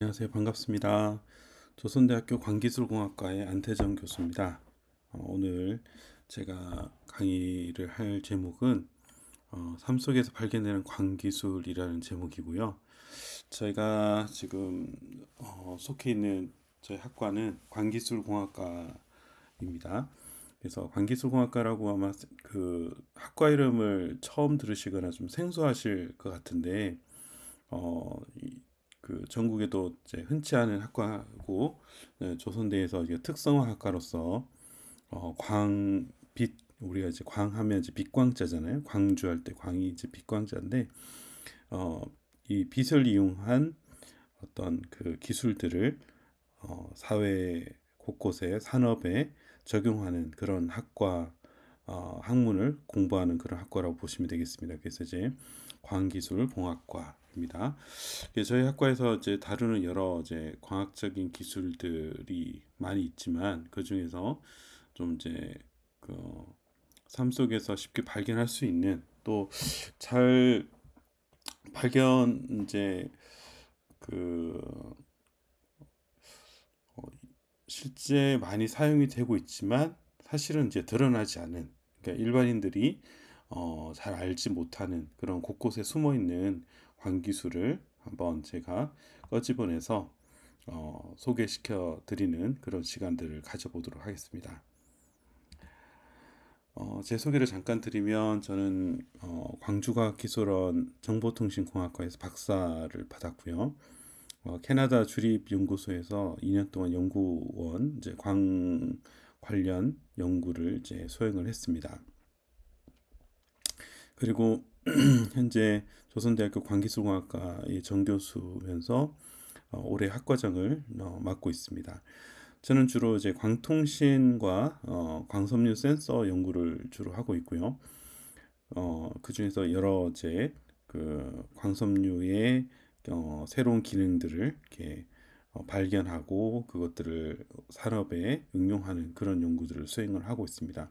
안녕하세요. 반갑습니다. 조선대학교 광기술공학과의 안태정 교수입니다. 오늘 제가 강의를 할 제목은 삶 속에서 발견되는 광기술이라는 제목이고요. 저희가 지금 속해 있는 저희 학과는 광기술공학과입니다. 그래서 광기술공학과라고 아마 그 학과 이름을 처음 들으시거나 좀 생소하실 것 같은데 그 전국에도 이제 흔치 않은 학과고, 네, 조선대에서 이제 특성화 학과로서 광빛, 우리가 이제 광하면 이제 빛광자잖아요. 광주할 때 광이 이제 빛광자인데 어, 이 빛을 이용한 어떤 그 기술들을 사회 곳곳에 산업에 적용하는 그런 학과, 학문을 공부하는 그런 학과라고 보시면 되겠습니다. 그래서 이제 광기술공학과입니다. 저희 학과에서 이제 다루는 여러 이제 과학적인 기술들이 많이 있지만 그 중에서 좀 이제 그 삶 속에서 쉽게 발견할 수 있는, 또 잘 발견 이제 그 어, 실제 많이 사용이 되고 있지만 사실은 이제 드러나지 않은, 그러니까 일반인들이 잘 알지 못하는 그런 곳곳에 숨어 있는 광기술을 한번 제가 꺼집어내서 소개시켜 드리는 그런 시간들을 가져보도록 하겠습니다. 제 소개를 잠깐 드리면 저는 광주과학기술원 정보통신공학과에서 박사를 받았고요. 캐나다 주립연구소에서 2년 동안 연구원 이제 광 관련 연구를 이제 수행을 했습니다. 그리고 현재 조선대학교 광기술공학과의 정교수면서 올해 학과장을 맡고 있습니다. 저는 주로 이제 광통신과 광섬유 센서 연구를 주로 하고 있고요. 그 중에서 여러 이제 그 광섬유의 새로운 기능들을 이렇게 발견하고 그것들을 산업에 응용하는 그런 연구들을 수행을 하고 있습니다.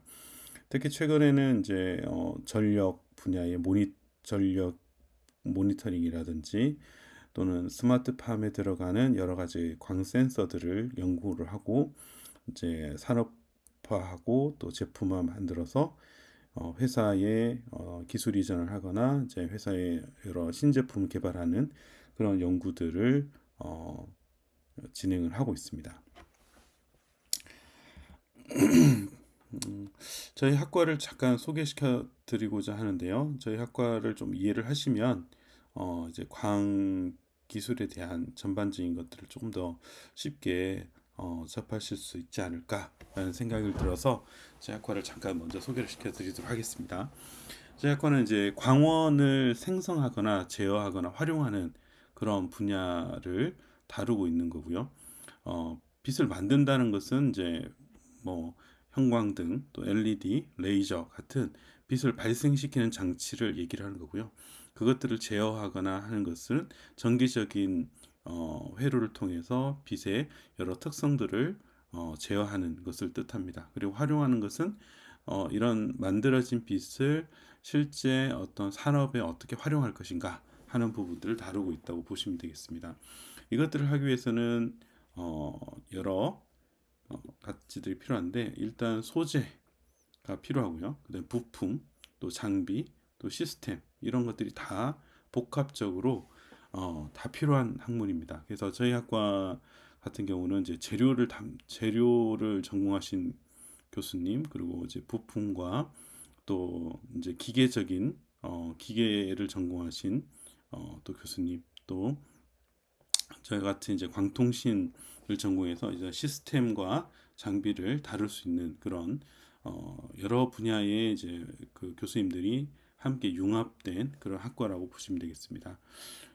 특히 최근에는 이제 전력 분야의 전력 모니터링이라든지 또는 스마트팜에 들어가는 여러 가지 광 센서들을 연구를 하고 이제 산업화하고 또 제품화 만들어서 회사에 기술 이전을 하거나 이제 회사에 여러 신제품을 개발하는 그런 연구들을 진행을 하고 있습니다. 저희 학과를 잠깐 소개시켜 드리고자 하는데요. 저희 학과를 좀 이해를 하시면 이제 광 기술에 대한 전반적인 것들을 조금 더 쉽게 접하실 수 있지 않을까라는 생각을 들어서 제 학과를 잠깐 먼저 소개를 시켜 드리도록 하겠습니다. 제 학과는 이제 광원을 생성하거나 제어하거나 활용하는 그런 분야를 다루고 있는 거고요. 빛을 만든다는 것은 이제 뭐 형광등, 또 LED, 레이저 같은 빛을 발생시키는 장치를 얘기를 하는 거고요. 그것들을 제어하거나 하는 것은 전기적인 회로를 통해서 빛의 여러 특성들을 제어하는 것을 뜻합니다. 그리고 활용하는 것은 이런 만들어진 빛을 실제 어떤 산업에 어떻게 활용할 것인가 하는 부분들을 다루고 있다고 보시면 되겠습니다. 이것들을 하기 위해서는 여러 가지들이 필요한데, 일단 소재가 필요하고요. 그다음 부품, 또 장비, 또 시스템, 이런 것들이 다 복합적으로 다 필요한 학문입니다. 그래서 저희 학과 같은 경우는 이제 재료를 전공하신 교수님, 그리고 이제 부품과 또 이제 기계적인 기계를 전공하신 또 교수님, 또 저희 같은 이제 광통신을 전공해서 이제 시스템과 장비를 다룰 수 있는 그런 여러 분야의 이제 그 교수님들이 함께 융합된 그런 학과라고 보시면 되겠습니다.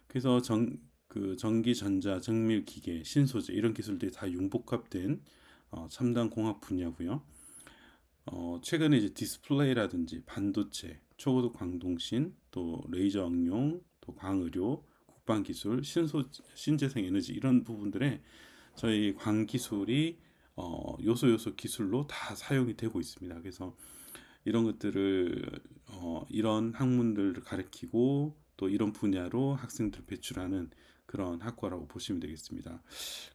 그래서 그 전기, 전자, 정밀 기계, 신소재 이런 기술들이 다 융복합된 첨단 공학 분야고요. 최근에 이제 디스플레이라든지 반도체, 초고속 광통신, 또 레이저 응용, 또 광의료, 국방기술, 신재생 에너지 이런 부분들에 저희 광기술이 요소 기술로 다 사용이 되고 있습니다. 그래서 이런 것들을 이런 학문들을 가르치고 또 이런 분야로 학생들을 배출하는 그런 학과라고 보시면 되겠습니다.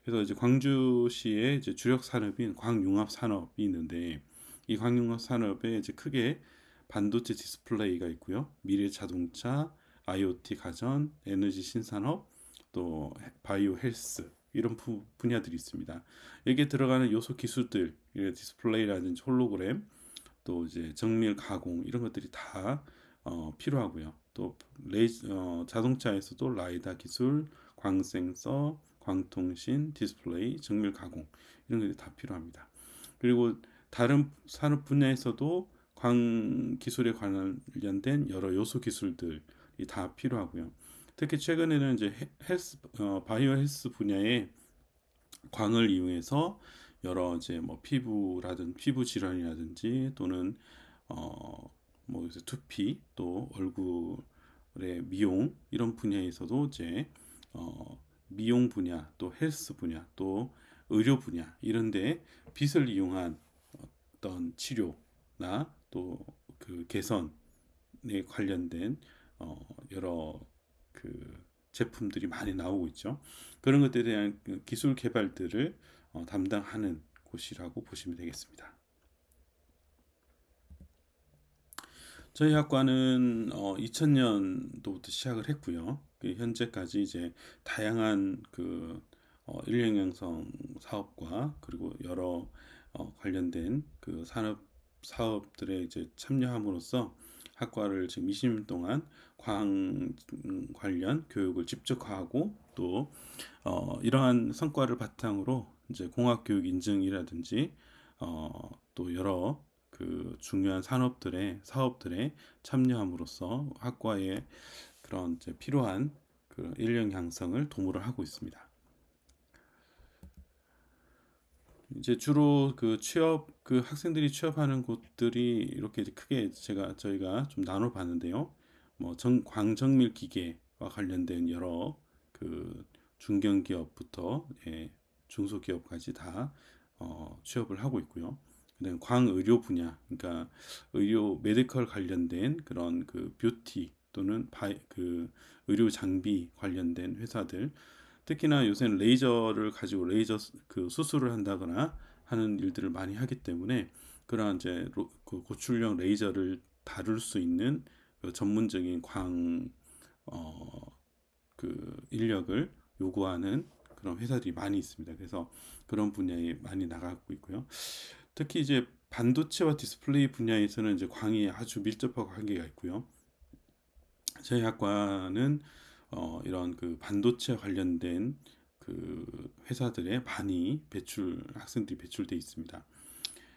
그래서 이제 광주시의 이제 주력 산업인 광융합 산업이 있는데, 이 광융합 산업에 이제 크게 반도체 디스플레이가 있고요. 미래 자동차, IoT 가전, 에너지 신산업, 또 바이오 헬스 이런 분야들이 있습니다. 여기에 들어가는 요소 기술들, 디스플레이라든지 홀로그램, 또 이제 정밀 가공 이런 것들이 다 필요하고요. 또 자동차에서도 라이다 기술, 광센서, 광통신, 디스플레이, 정밀 가공 이런 것들이 다 필요합니다. 그리고 다른 산업 분야에서도 광 기술에 관련된 여러 요소 기술들이 다 필요하고요. 특히 최근에는 이제 바이오 헬스 분야에 광을 이용해서 여러 이제 뭐 피부 질환이라든지 또는 뭐 이제 두피 또 얼굴의 미용 이런 분야에서도 이제 미용 분야 또 헬스 분야 또 의료 분야 이런데 빛을 이용한 어떤 치료나 또 그 개선에 관련된 여러 그 제품들이 많이 나오고 있죠. 그런 것들에 대한 그 기술 개발들을 담당하는 곳이라고 보시면 되겠습니다. 저희 학과는 2000년도부터 시작을 했고요. 그 현재까지 이제 다양한 그 인력 양성 사업과 그리고 여러 관련된 그 산업 사업들에 이제 참여함으로써 학과를 지금 20년 동안 광 관련 교육을 집적하고 또 이러한 성과를 바탕으로 이제 공학교육 인증이라든지 또 여러 그 중요한 사업들에 참여함으로써 학과에 그런 이제 필요한 그 인력 양성을 도모를 하고 있습니다. 이제 주로 그 학생들이 취업하는 곳들이 이렇게 이제 크게 저희가 좀 나눠 봤는데요. 뭐 광정밀 기계와 관련된 여러 그 중견기업부터 중소기업까지 다 취업을 하고 있고요. 그다음 광의료 분야, 그러니까 의료 메디컬 관련된 그런 그 뷰티 또는 그 의료 장비 관련된 회사들, 특히나 요새는 레이저를 가지고 그 수술을 한다거나 하는 일들을 많이 하기 때문에 그러한 이제 그 고출력 레이저를 다룰 수 있는 그 전문적인 그 인력을 요구하는 그런 회사들이 많이 있습니다. 그래서 그런 분야에 많이 나가고 있고요. 특히 이제 반도체와 디스플레이 분야에서는 이제 광이 아주 밀접하고 관계가 있고요. 저희 학과는 이런 그 반도체 관련된 그 회사들에 많이 학생들이 배출돼 있습니다.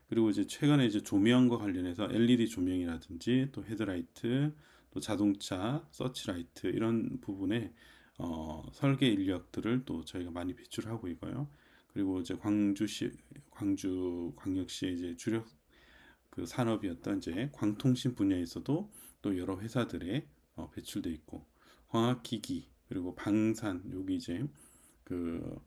그리고 이제 최근에 이제 조명과 관련해서 LED 조명이라든지 또 헤드라이트, 또 자동차 서치라이트 이런 부분에 설계 인력들을 또 저희가 많이 배출하고 있고요. 그리고 이제 광주광역시의 이제 주력 그 산업이었던 이제 광통신 분야에서도 또 여러 회사들에 배출돼 있고 화학기기 그리고 방산 여기 이제 그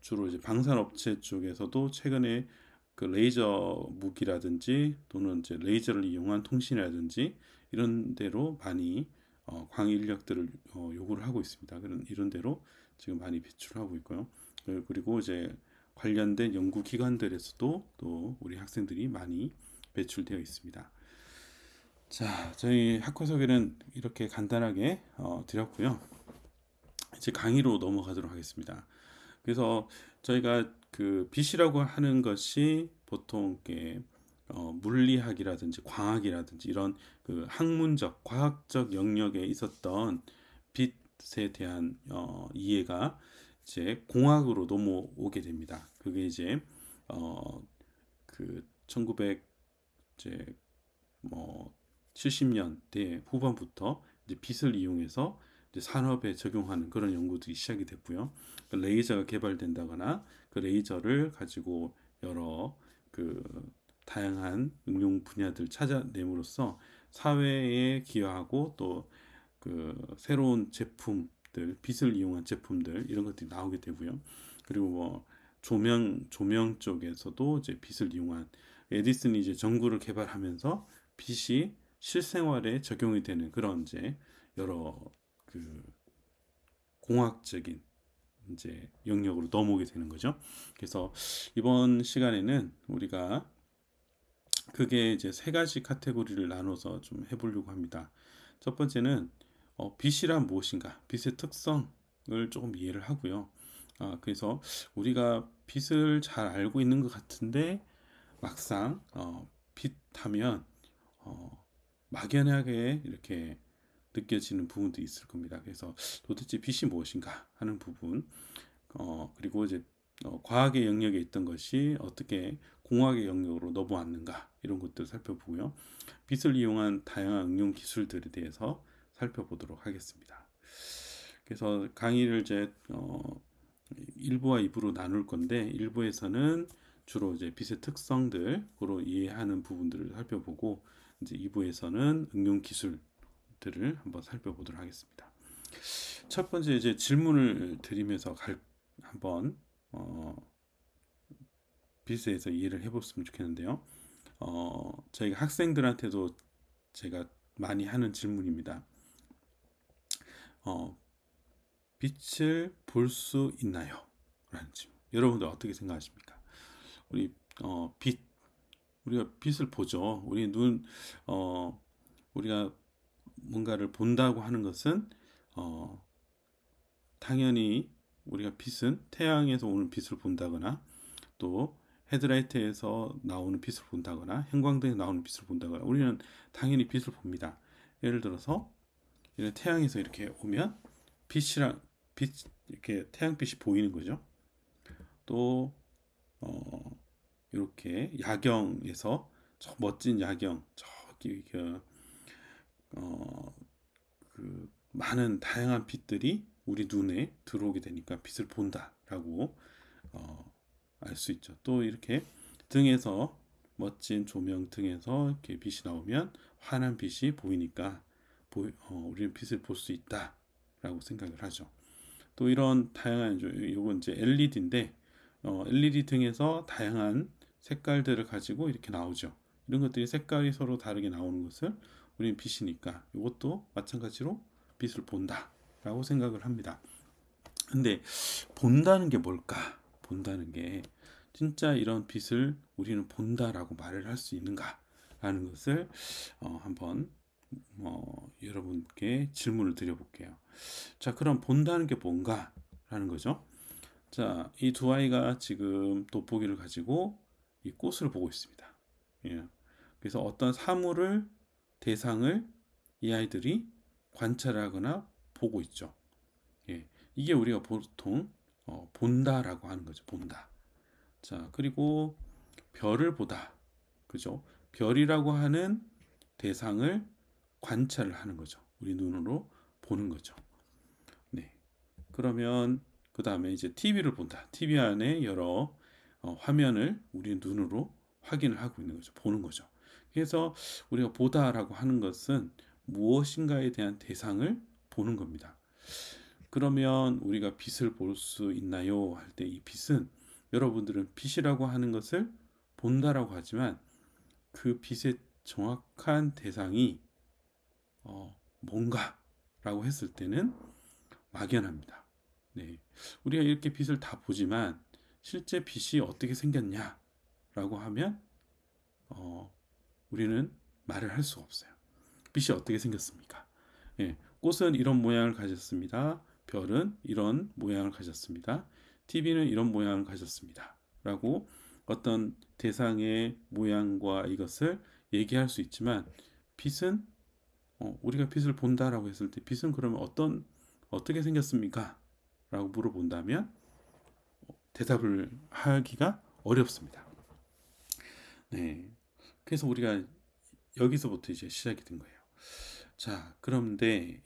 주로 이제 방산업체 쪽에서도 최근에 그 레이저 무기라든지 또는 이제 레이저를 이용한 통신이라든지 이런 데로 많이 광 인력들을 요구를 하고 있습니다. 그런 이런 데로 지금 많이 배출하고 있고요. 그리고 이제 관련된 연구 기관들에서도 또 우리 학생들이 많이 배출되어 있습니다. 자, 저희 학과 소개는 이렇게 간단하게 드렸고요. 이제 강의로 넘어가도록 하겠습니다. 그래서 저희가 그 빛이라고 하는 것이 보통 물리학이라든지 광학이라든지 이런 그 학문적, 과학적 영역에 있었던 빛에 대한 이해가 이제 공학으로 넘어오게 됩니다. 그게 이제 그 1900 이제 뭐 70년대 후반부터 이제 빛을 이용해서 이제 산업에 적용하는 그런 연구들이 시작이 됐고요. 그 레이저가 개발된다거나 그 레이저를 가지고 여러 그 다양한 응용 분야들 찾아냄으로써 사회에 기여하고 또 그 새로운 제품들, 빛을 이용한 제품들 이런 것들이 나오게 되고요. 그리고 뭐 조명 쪽에서도 이제 빛을 이용한 에디슨이 이제 전구를 개발하면서 빛이 실생활에 적용이 되는 그런 이제 여러 그 공학적인 이제 영역으로 넘어오게 되는 거죠. 그래서 이번 시간에는 우리가 그게 이제 세 가지 카테고리를 나눠서 좀 해보려고 합니다. 첫 번째는 빛이란 무엇인가, 빛의 특성을 조금 이해를 하고요. 그래서 우리가 빛을 잘 알고 있는 것 같은데 막상 빛하면 막연하게 이렇게 느껴지는 부분도 있을 겁니다. 그래서 도대체 빛이 무엇인가 하는 부분, 그리고 이제 과학의 영역에 있던 것이 어떻게 공학의 영역으로 넘어왔는가 이런 것들 살펴보고요. 빛을 이용한 다양한 응용 기술들에 대해서 살펴보도록 하겠습니다. 그래서 강의를 이제 1부와 2부로 나눌 건데 1부에서는 주로 이제 빛의 특성들으로 이해하는 부분들을 살펴보고 이제 2부에서는 응용 기술들을 한번 살펴보도록 하겠습니다. 첫 번째 이제 질문을 드리면서 한번 빛에 대해서 이해를 해봤으면 좋겠는데요. 저희가 학생들한테도 제가 많이 하는 질문입니다. 빛을 볼 수 있나요? 라는 질문. 여러분들 어떻게 생각하십니까? 빛, 우리가 빛을 보죠. 우리가 뭔가를 본다고 하는 것은 당연히 우리가 빛은 태양에서 오는 빛을 본다거나 또 헤드라이트에서 나오는 빛을 본다거나 형광등에서 나오는 빛을 본다거나 우리는 당연히 빛을 봅니다. 예를 들어서 태양에서 이렇게 오면 빛 이렇게 태양빛이 보이는 거죠. 또 이렇게 야경에서 저 멋진 야경 저기 그 많은 다양한 빛들이 우리 눈에 들어오게 되니까 빛을 본다라고 알 수 있죠. 또 이렇게 등에서 멋진 조명 등에서 이렇게 빛이 나오면 환한 빛이 보이니까 우리는 빛을 볼 수 있다라고 생각을 하죠. 또 이런 다양한 요건 이제 LED인데 LED 등에서 다양한 색깔들을 가지고 이렇게 나오죠. 이런 것들이 색깔이 서로 다르게 나오는 것을 우리는 빛이니까 이것도 마찬가지로 빛을 본다라고 생각을 합니다. 근데 본다는 게 뭘까? 본다는 게 진짜 이런 빛을 우리는 본다라고 말을 할 수 있는가라는 것을 한번 여러분께 질문을 드려볼게요. 자, 그럼 본다는 게 뭔가라는 거죠. 자, 이 두 아이가 지금 돋보기를 가지고 이 꽃을 보고 있습니다. 예. 그래서 어떤 사물을 대상을 이 아이들이 관찰하거나 보고 있죠. 예. 이게 우리가 보통 본다라고 하는 거죠. 본다. 자, 그리고 별을 보다. 그죠? 별이라고 하는 대상을 관찰을 하는 거죠. 우리 눈으로 보는 거죠. 네. 그러면 그 다음에 이제 TV를 본다. TV 안에 여러 화면을 우리 눈으로 확인을 하고 있는 거죠. 보는 거죠. 그래서 우리가 보다라고 하는 것은 무엇인가에 대한 대상을 보는 겁니다. 그러면 우리가 빛을 볼 수 있나요? 할 때 이 빛은 여러분들은 빛이라고 하는 것을 본다라고 하지만 그 빛의 정확한 대상이 뭔가라고 했을 때는 막연합니다. 네. 우리가 이렇게 빛을 다 보지만 실제 빛이 어떻게 생겼냐라고 하면 우리는 말을 할 수가 없어요. 빛이 어떻게 생겼습니까? 예, 꽃은 이런 모양을 가졌습니다. 별은 이런 모양을 가졌습니다. TV는 이런 모양을 가졌습니다. 라고 어떤 대상의 모양과 이것을 얘기할 수 있지만 빛은 우리가 빛을 본다라고 했을 때 빛은 그러면 어떻게 생겼습니까? 라고 물어본다면 대답을 하기가 어렵습니다. 네. 그래서 우리가 여기서부터 이제 시작이 된 거예요. 자, 그런데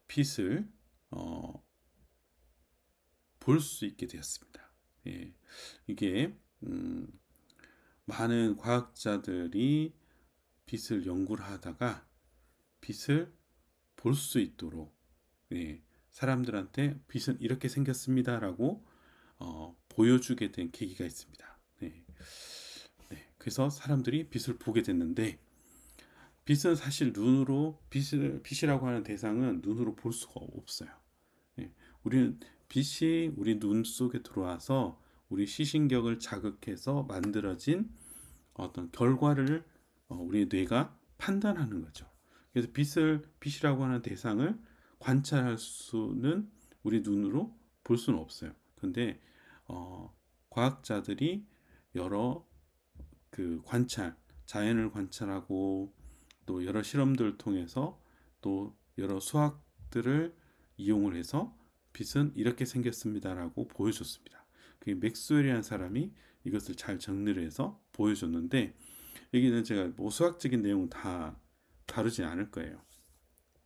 빛을 볼 수 있게 되었습니다. 예. 이게 많은 과학자들이 빛을 연구를 하다가 빛을 볼 수 있도록 사람들한테 빛은 이렇게 생겼습니다라고 보여주게 된 계기가 있습니다. 그래서 사람들이 빛을 보게 됐는데 빛은 사실 빛이라고 하는 대상은 눈으로 볼 수가 없어요. 예. 우리는 빛이 우리 눈 속에 들어와서 우리 시신경을 자극해서 만들어진 어떤 결과를 우리 뇌가 판단하는 거죠. 그래서 빛이라고 하는 대상을 관찰할 수는 우리 눈으로 볼 수는 없어요. 근데 과학자들이 여러 자연을 관찰하고 또 여러 실험들을 통해서 또 여러 수학들을 이용을 해서 빛은 이렇게 생겼습니다라고 보여줬습니다. 그 맥스웰이라는 사람이 이것을 잘 정리를 해서 보여줬는데 여기는 제가 뭐 수학적인 내용 다 다루지 않을 거예요.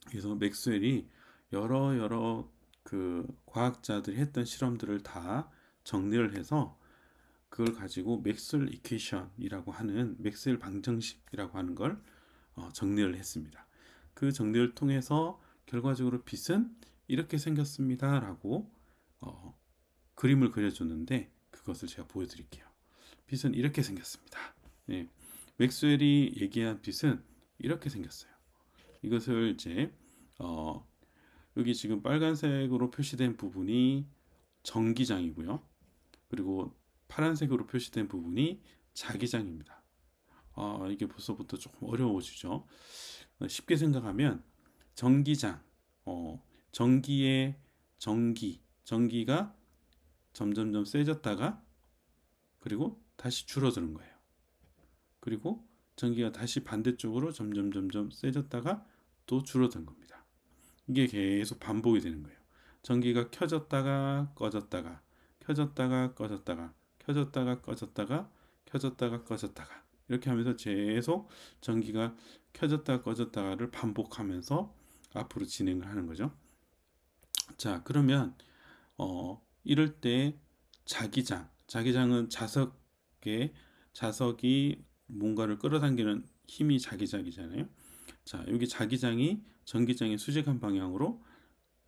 그래서 맥스웰이 여러 그 과학자들이 했던 실험들을 다 정리를 해서 그걸 가지고 맥스웰 이퀘이션이라고 하는 맥스웰 방정식이라고 하는 걸 정리를 했습니다. 그 정리를 통해서 결과적으로 빛은 이렇게 생겼습니다라고 그림을 그려줬는데 그것을 제가 보여드릴게요. 빛은 이렇게 생겼습니다. 예, 맥스웰이 얘기한 빛은 이렇게 생겼어요. 이것을 이제 여기 지금 빨간색으로 표시된 부분이 전기장이고요. 그리고 파란색으로 표시된 부분이 자기장입니다. 이게 벌써부터 조금 어려워지죠. 쉽게 생각하면 전기장, 전기의 전기가 점점점 세졌다가 그리고 다시 줄어드는 거예요. 그리고 전기가 다시 반대쪽으로 점점 세졌다가 또 줄어든 겁니다. 이게 계속 반복이 되는 거예요. 전기가 켜졌다가 꺼졌다가 켜졌다가 꺼졌다가 켜졌다가 꺼졌다가 켜졌다가 꺼졌다가 이렇게 하면서 계속 전기가 켜졌다가 꺼졌다가를 반복하면서 앞으로 진행을 하는 거죠. 자, 그러면 이럴 때 자기장은 자석이 뭔가를 끌어당기는 힘이 자기장이잖아요. 자, 여기 자기장이 전기장의 수직한 방향으로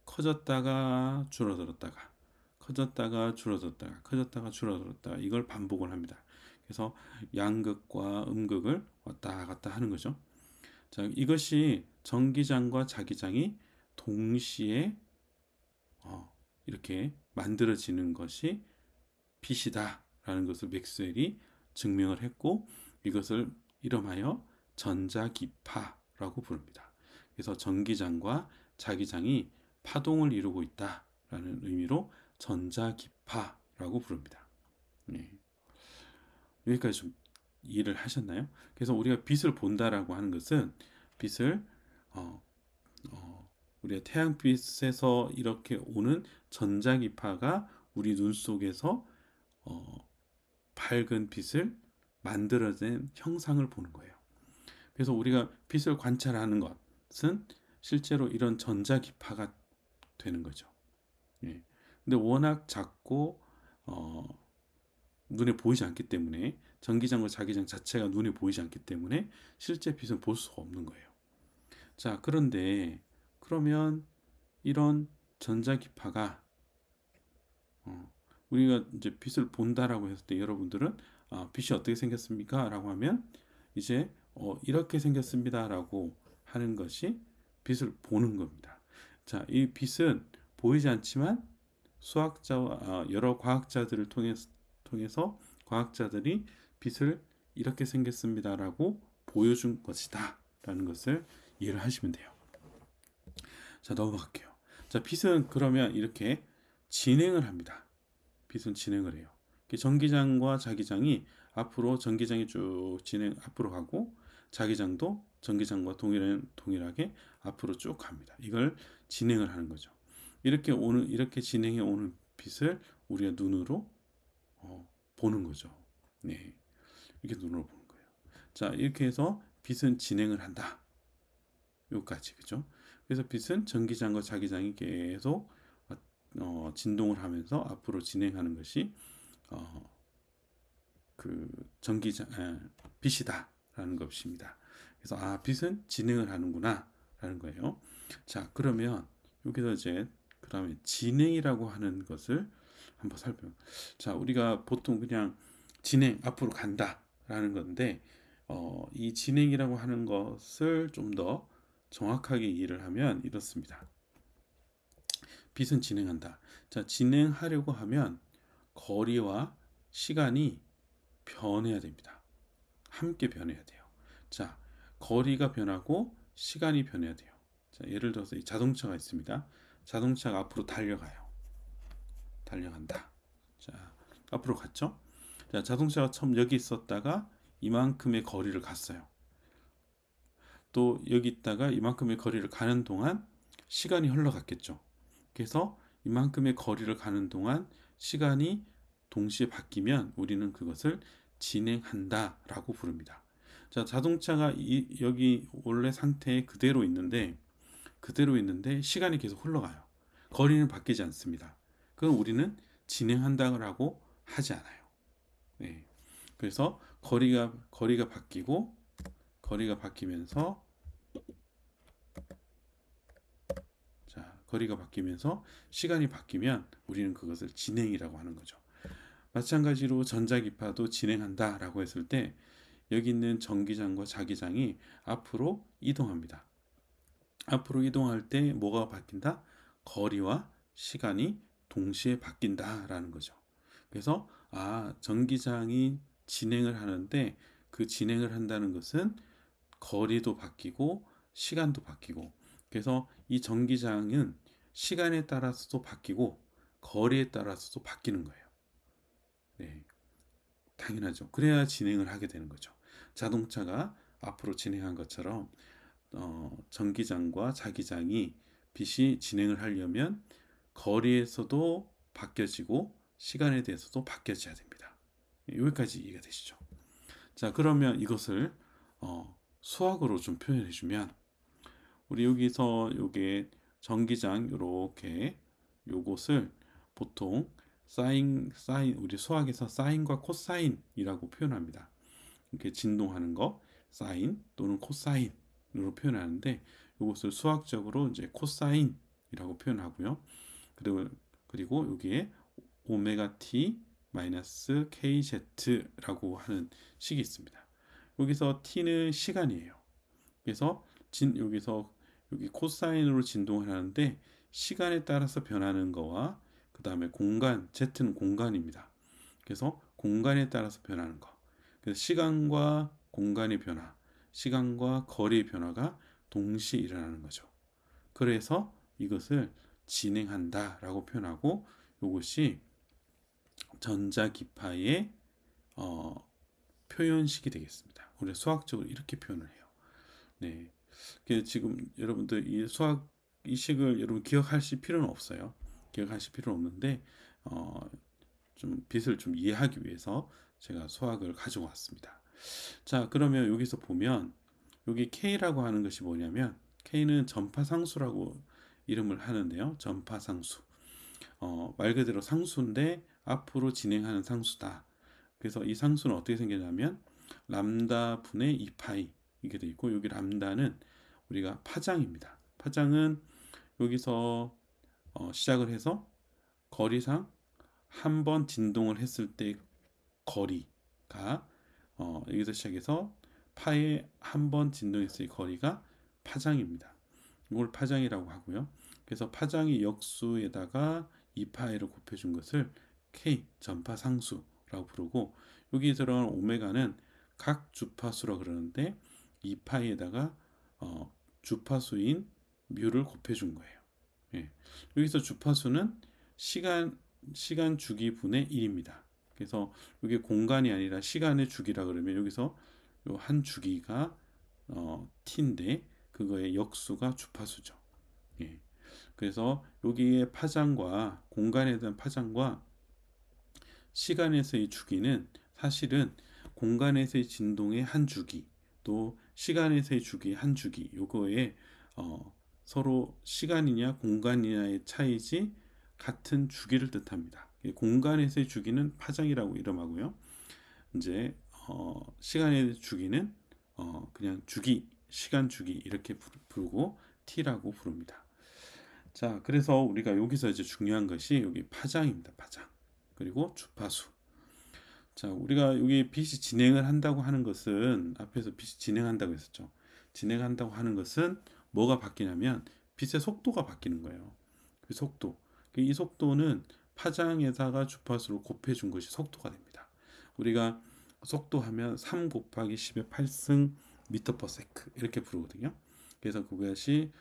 커졌다가 줄어들었다가 커졌다가 줄어들었다가 커졌다가 줄어들었다가 이걸 반복을 합니다. 그래서 양극과 음극을 왔다 갔다 하는 거죠. 자, 이것이 전기장과 자기장이 동시에 이렇게 만들어지는 것이 빛이다라는 것을 맥스웰이 증명을 했고 이것을 이름하여 전자기파라고 부릅니다. 그래서 전기장과 자기장이 파동을 이루고 있다라는 의미로 전자기파라고 부릅니다. 네. 여기까지 좀 이해를 하셨나요? 그래서 우리가 빛을 본다라고 하는 것은 빛을 우리가 태양빛에서 이렇게 오는 전자기파가 우리 눈 속에서 밝은 빛을 만들어낸 형상을 보는 거예요. 그래서 우리가 빛을 관찰하는 것은 실제로 이런 전자기파가 되는 거죠. 예. 근데 워낙 작고 눈에 보이지 않기 때문에 전기장과 자기장 자체가 눈에 보이지 않기 때문에 실제 빛은 볼 수가 없는 거예요. 자, 그런데 그러면 이런 전자기파가 우리가 이제 빛을 본다라고 했을 때 여러분들은 빛이 어떻게 생겼습니까? 라고 하면 이제 이렇게 생겼습니다라고 하는 것이 빛을 보는 겁니다. 자, 이 빛은 보이지 않지만 수학자와 여러 과학자들을 통해서 과학자들이 빛을 이렇게 생겼습니다라고 보여준 것이다 라는 것을 이해를 하시면 돼요. 자, 넘어갈게요. 자, 빛은 그러면 이렇게 진행을 합니다. 빛은 진행을 해요. 전기장과 자기장이 앞으로 전기장이 쭉 앞으로 가고 자기장도 전기장과 동일하게 앞으로 쭉 갑니다. 이걸 진행을 하는 거죠. 이렇게 진행해 오는 빛을 우리가 눈으로 보는 거죠. 네, 이렇게 눈으로 보는 거예요. 자, 이렇게 해서 빛은 진행을 한다. 여기까지 그죠? 그래서 빛은 전기장과 자기장이 계속 진동을 하면서 앞으로 진행하는 것이 그 빛이다라는 것입니다. 그래서 빛은 진행을 하는구나라는 거예요. 자, 그러면 여기서 이제 그다음에 진행이라고 하는 것을 한번 자, 우리가 보통 그냥 앞으로 간다라는 건데 이 진행이라고 하는 것을 좀 더 정확하게 이해를 하면 이렇습니다. 빛은 진행한다. 자, 진행하려고 하면 거리와 시간이 변해야 됩니다. 함께 변해야 돼요. 자, 거리가 변하고 시간이 변해야 돼요. 자, 예를 들어서 이 자동차가 있습니다. 자동차가 앞으로 달려가요. 달려간다. 자, 앞으로 갔죠? 자, 자동차가 처음 여기 있었다가 이만큼의 거리를 갔어요. 또 여기 있다가 이만큼의 거리를 가는 동안 시간이 흘러갔겠죠. 그래서 이만큼의 거리를 가는 동안 시간이 동시에 바뀌면 우리는 그것을 진행한다라고 부릅니다. 자, 자동차가 여기 원래 상태에 그대로 있는데 시간이 계속 흘러가요. 거리는 바뀌지 않습니다. 그럼 우리는 진행한다라고 하지 않아요. 네. 그래서 거리가 바뀌고 거리가 바뀌면서 거리가 바뀌면서 시간이 바뀌면 우리는 그것을 진행이라고 하는 거죠. 마찬가지로 전자기파도 진행한다라고 했을 때 여기 있는 전기장과 자기장이 앞으로 이동합니다. 앞으로 이동할 때 뭐가 바뀐다? 거리와 시간이 동시에 바뀐다라는 거죠. 그래서 전기장이 진행을 하는데 그 진행을 한다는 것은 거리도 바뀌고 시간도 바뀌고, 그래서 이 전기장은 시간에 따라서도 바뀌고 거리에 따라서도 바뀌는 거예요. 네, 당연하죠. 그래야 진행을 하게 되는 거죠. 자동차가 앞으로 진행한 것처럼 전기장과 자기장이 빛이 진행을 하려면 거리에서도 바뀌어지고 시간에 대해서도 바뀌어져야 됩니다. 여기까지 이해가 되시죠? 자, 그러면 이것을 수학으로 좀 표현해 주면, 우리 여기서 요게 전기장 요렇게 요것을 보통 사인 우리 수학에서 사인과 코사인이라고 표현합니다. 이렇게 진동하는 거 사인 또는 코사인으로 표현하는데, 이것을 수학적으로 이제 코사인이라고 표현하고요. 그리고 여기에 오메가 t 마이너스 kz라고 하는 식이 있습니다. 여기서 t는 시간이에요. 그래서 여기 코사인으로 진동을 하는데 시간에 따라서 변하는 거와 그 다음에 공간, z는 공간입니다. 그래서 공간에 따라서 변하는 거. 그래서 시간과 공간의 변화, 시간과 거리의 변화가 동시에 일어나는 거죠. 그래서 이것을 진행한다라고 표현하고, 이것이 전자기파의 표현식이 되겠습니다. 우리 수학적으로 이렇게 표현을 해요. 네. 지금 여러분들 이 식을 여러분 기억하실 필요는 없어요. 기억하실 필요는 없는데 좀 빛을 좀 이해하기 위해서 제가 수학을 가지고 왔습니다. 자, 그러면 여기서 보면 여기 K라고 하는 것이 뭐냐면, K는 전파상수라고 이름을 하는데요. 전파상수. 말 그대로 상수인데 앞으로 진행하는 상수다. 그래서 이 상수는 어떻게 생겼냐면 람다 분의 2파이 이게 돼 있고, 여기 람다는 우리가 파장입니다. 파장은 여기서 시작을 해서 거리상 한 번 진동을 했을 때 거리가 여기서 시작해서 파에 한 번 진동했을 때 거리가 파장입니다. 이걸 파장이라고 하고요. 그래서 파장의 역수에다가 2파이를 곱해준 것을 K 전파상수라고 부르고, 여기 들어간 오메가는 각 주파수라고 그러는데 2파이에다가 주파수인 뮤를 곱해준 거예요. 예. 여기서 주파수는 시간 주기 분의 1입니다. 그래서 이게 공간이 아니라 시간의 주기라 그러면 여기서 요 한 주기가 t인데 그거의 역수가 주파수죠. 예. 그래서 여기에 파장과 공간에 대한 파장과 시간에서의 주기는 사실은 공간에서의 진동의 한 주기, 또 시간에서의 주기 한 주기, 요거에 서로 시간이냐 공간이냐의 차이지 같은 주기를 뜻합니다. 공간에서의 주기는 파장이라고 이름하고요. 이제 시간의 주기는 그냥 주기, 시간 주기 이렇게 부르고 t라고 부릅니다. 자, 그래서 우리가 여기서 이제 중요한 것이 여기 파장입니다. 파장. 그리고 주파수. 자, 우리가 여기 빛이 진행을 한다고 하는 것은, 앞에서 빛이 진행한다고 했었죠. 진행한다고 하는 것은 뭐가 바뀌냐면 빛의 속도가 바뀌는 거예요. 그 속도. 이 속도는 파장에다가 주파수를 곱해준 것이 속도가 됩니다. 우리가 속도 하면 3 곱하기 10의 8승 미터 퍼 세크 이렇게 부르거든요. 그래서 그것이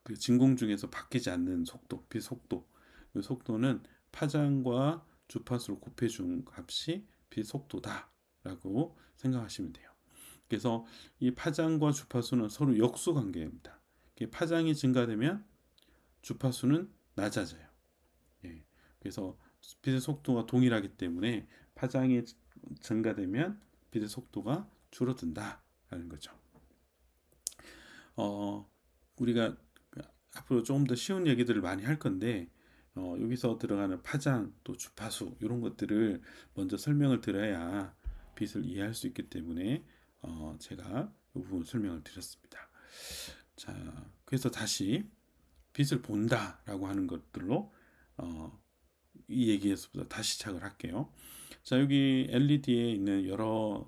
그 진공 중에서 바뀌지 않는 속도, 빛속도. 이 속도는 파장과 주파수를 곱해준 값이 빛속도다라고 생각하시면 돼요. 그래서 이 파장과 주파수는 서로 역수 관계입니다. 파장이 증가되면 주파수는 낮아져요. 예. 그래서 빛의 속도가 동일하기 때문에 파장이 증가되면 빛의 속도가 줄어든다라는 거죠. 우리가 앞으로 조금 더 쉬운 얘기들을 많이 할 건데 여기서 들어가는 파장 또 주파수 이런 것들을 먼저 설명을 드려야 빛을 이해할 수 있기 때문에 제가 이 부분 설명을 드렸습니다. 자, 그래서 다시 빛을 본다라고 하는 것들로 이 얘기에서부터 다시 시작을 할게요. 자, 여기 LED에 있는 여러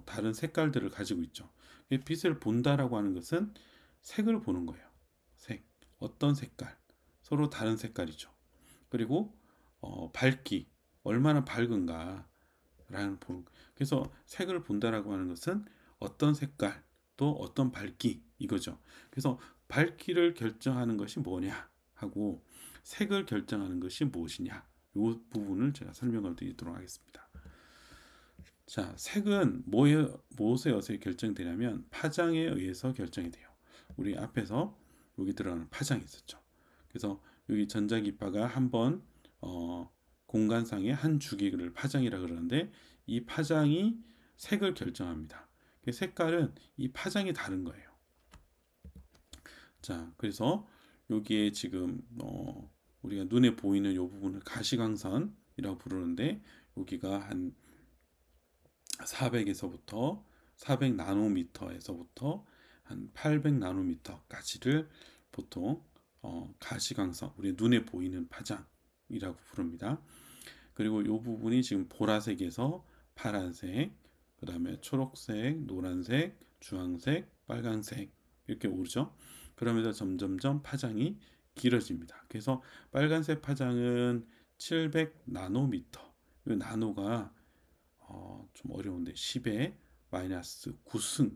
다른 색깔들을 가지고 있죠. 빛을 본다라고 하는 것은 색을 보는 거예요. 색, 어떤 색깔, 서로 다른 색깔이죠. 그리고 밝기, 얼마나 밝은가라는 보는. 그래서 색을 본다라고 하는 것은 어떤 색깔, 또 어떤 밝기 이거죠. 그래서 밝기를 결정하는 것이 뭐냐 하고 색을 결정하는 것이 무엇이냐 이 부분을 제가 설명을 드리도록 하겠습니다. 자, 색은 무엇에 의해서 결정되냐면 파장에 의해서 결정이 돼요. 우리 앞에서 여기 들어가는 파장이 있었죠. 그래서 여기 전자기파가 한번 공간상의 한 주기를 파장이라 그러는데 이 파장이 색을 결정합니다. 색깔은 이 파장이 다른 거예요. 자, 그래서 여기에 지금 우리가 눈에 보이는 이 부분을 가시광선이라고 부르는데 여기가 한 400에서부터 400 나노미터에서부터 한 800 나노미터까지를 보통 가시광선, 우리 눈에 보이는 파장이라고 부릅니다. 그리고 이 부분이 지금 보라색에서 파란색, 그 다음에 초록색, 노란색, 주황색, 빨간색 이렇게 오르죠. 그러면서 점점점 파장이 길어집니다. 그래서 빨간색 파장은 700 나노미터. 이 나노가 좀 어려운데 10의 마이너스 9승에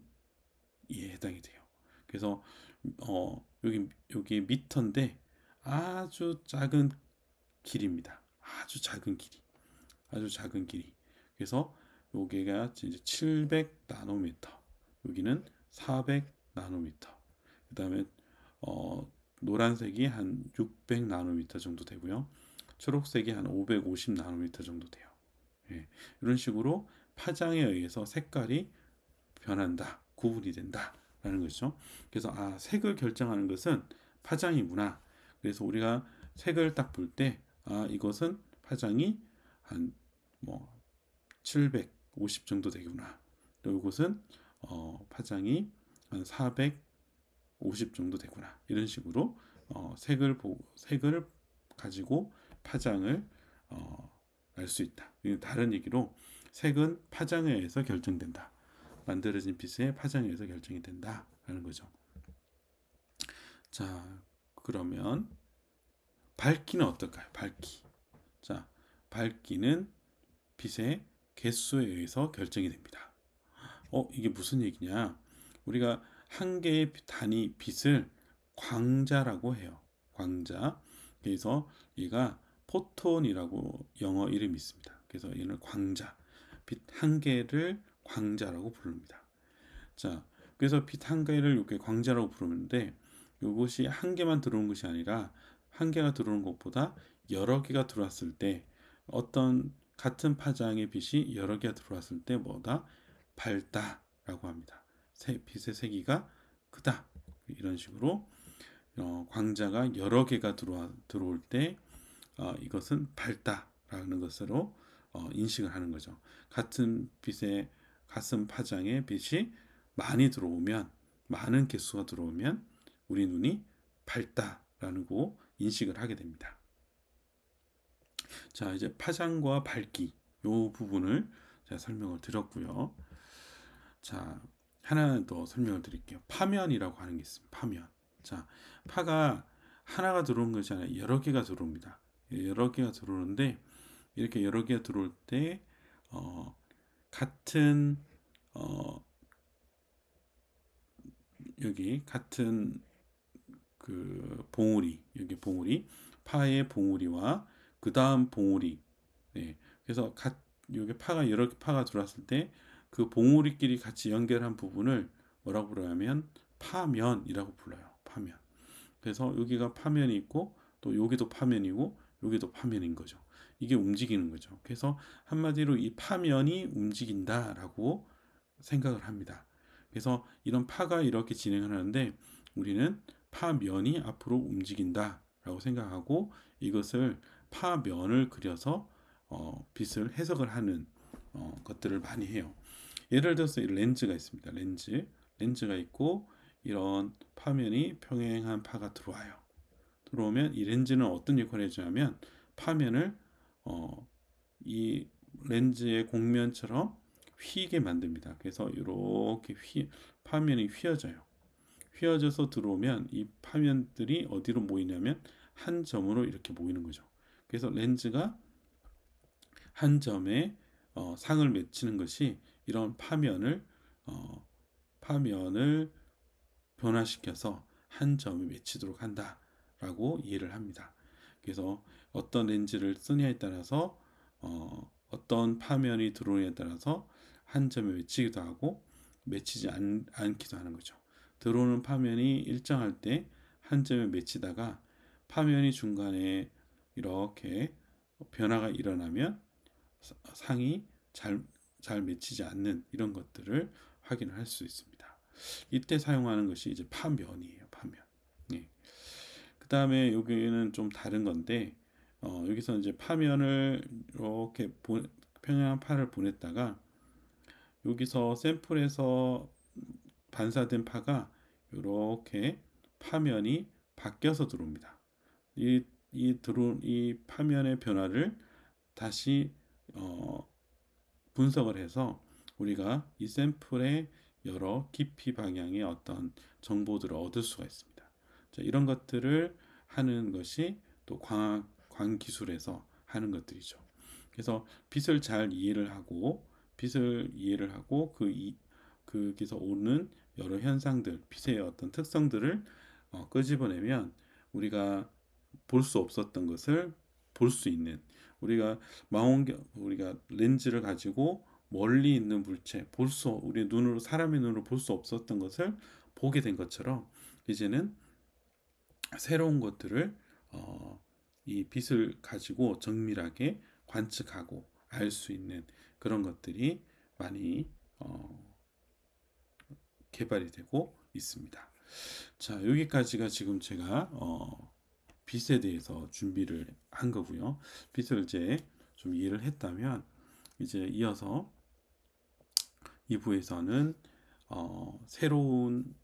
해당이 돼요. 그래서 여기 미터인데 아주 작은 길입니다. 아주 작은 길이. 그래서 여기가 이제 700 나노미터, 여기는 400 나노미터. 그다음에 노란색이 한 600 나노미터 정도 되고요. 초록색이 한 550 나노미터 정도 돼요. 예, 이런 식으로 파장에 의해서 색깔이 변한다, 구분이 된다라는 것이죠. 그래서 색을 결정하는 것은 파장이구나. 그래서 우리가 색을 딱 볼 때 이것은 파장이 한 750 정도 되구나. 또 이것은 파장이 한 450 정도 되구나. 이런 식으로 색을 가지고 파장을 알 수 있다. 다른 얘기로 색은 파장에 의해서 결정된다. 만들어진 빛의 파장에 의해서 결정이 된다라는 거죠. 자, 그러면 밝기는 어떨까요? 밝기. 자, 밝기는 빛의 개수에 의해서 결정이 됩니다. 이게 무슨 얘기냐? 우리가 한 개의 단위 빛을 광자라고 해요. 광자. 그래서 얘가 포톤이라고 영어 이름이 있습니다. 그래서 얘는 광자. 빛 한 개를 광자라고 부릅니다. 자, 그래서 빛 한 개를 이렇게 광자라고 부르는데 이것이 한 개만 들어오는 것이 아니라 한 개가 들어오는 것보다 여러 개가 들어왔을 때 어떤 같은 파장의 빛이 여러 개가 들어왔을 때 뭐다? 밝다라고 합니다. 빛의 세기가 크다. 이런 식으로 광자가 여러 개가 들어올 때 이것은 밝다라는 것으로 인식을 하는 거죠. 같은 빛의 같은 파장의 빛이 많이 들어오면, 많은 개수가 들어오면 우리 눈이 밝다라는 거 인식을 하게 됩니다. 자, 이제 파장과 밝기 이 부분을 제가 설명을 드렸고요. 자, 하나 더 설명을 드릴게요. 파면이라고 하는 게 있습니다. 파면. 자, 파가 하나가 들어오는 것이 아니라 여러 개가 들어옵니다. 여러 개가 들어오는데 이렇게 여러 개가 들어올 때 어, 같은 어, 여기 같은 그 봉우리, 여기 봉우리, 파의 봉우리와 그 다음 봉우리, 네, 그래서 여기 파가 여러 개 파가 들어왔을 때 그 봉우리끼리 같이 연결한 부분을 뭐라고 부르냐면 파면이라고 불러요. 파면. 그래서 여기가 파면이 있고 또 여기도 파면이고 여기도 파면인 거죠. 이게 움직이는 거죠. 그래서 한마디로 이 파면이 움직인다라고 생각을 합니다. 그래서 이런 파가 이렇게 진행을 하는데 우리는 파면이 앞으로 움직인다라고 생각하고 이것을 파면을 그려서 빛을 해석을 하는 것들을 많이 해요. 예를 들어서 이 렌즈가 있습니다. 렌즈가 있고 이런 파면이 평행한 파가 들어와요. 들어오면 이 렌즈는 어떤 역할을 해주냐면 파면을 이 렌즈의 곡면처럼 휘게 만듭니다. 그래서 이렇게 파면이 휘어져요. 휘어져서 들어오면 이 파면들이 어디로 모이냐면 한 점으로 이렇게 모이는 거죠. 그래서 렌즈가 한 점에 상을 맺히는 것이 이런 파면을 변화시켜서 한 점에 맺히도록 한다라고 이해를 합니다. 그래서 어떤 렌즈를 쓰냐에 따라서 어떤 파면이 들어오냐에 따라서 한 점에 맺히기도 하고 맺히지 않기도 하는 거죠. 들어오는 파면이 일정할 때 한 점에 맺히다가 파면이 중간에 이렇게 변화가 일어나면 상이 잘 맺히지 않는 이런 것들을 확인을 할 수 있습니다. 이때 사용하는 것이 이제 파면이에요. 파면. 예. 그 다음에 여기는 좀 다른 건데 여기서 이제 파면을 이렇게 평행한 파를 보냈다가 여기서 샘플에서 반사된 파가 이렇게 파면이 바뀌어서 들어옵니다. 이 파면의 변화를 다시 분석을 해서 우리가 이 샘플의 여러 깊이 방향의 어떤 정보들을 얻을 수가 있습니다. 자, 이런 것들을 하는 것이 또 광 기술에서 하는 것들이죠. 그래서 빛을 이해를 하고 거기서 오는 여러 현상들, 빛의 어떤 특성들을 끄집어내면 우리가 볼 수 없었던 것을 볼 수 있는 우리가 렌즈를 가지고 멀리 있는 물체 우리 눈으로 사람의 눈으로 볼 수 없었던 것을 보게 된 것처럼 이제는 새로운 것들을 이 빛을 가지고 정밀하게 관측하고 알 수 있는 그런 것들이 많이 개발이 되고 있습니다. 자, 여기까지가 지금 제가 빛에 대해서 준비를 한 거고요. 빛을 이제 좀 이해를 했다면 이제 이어서 2부에서는 새로운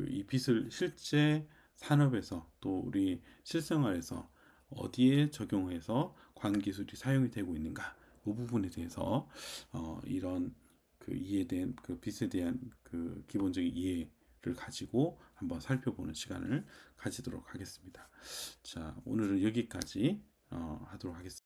이 빛을 실제 산업에서 또 우리 실생활에서 어디에 적용해서 광기술이 사용이 되고 있는가 그 부분에 대해서 이런 이해된 빛에 대한 기본적인 이해를 가지고 한번 살펴보는 시간을 가지도록 하겠습니다. 자, 오늘은 여기까지 하도록 하겠습니다.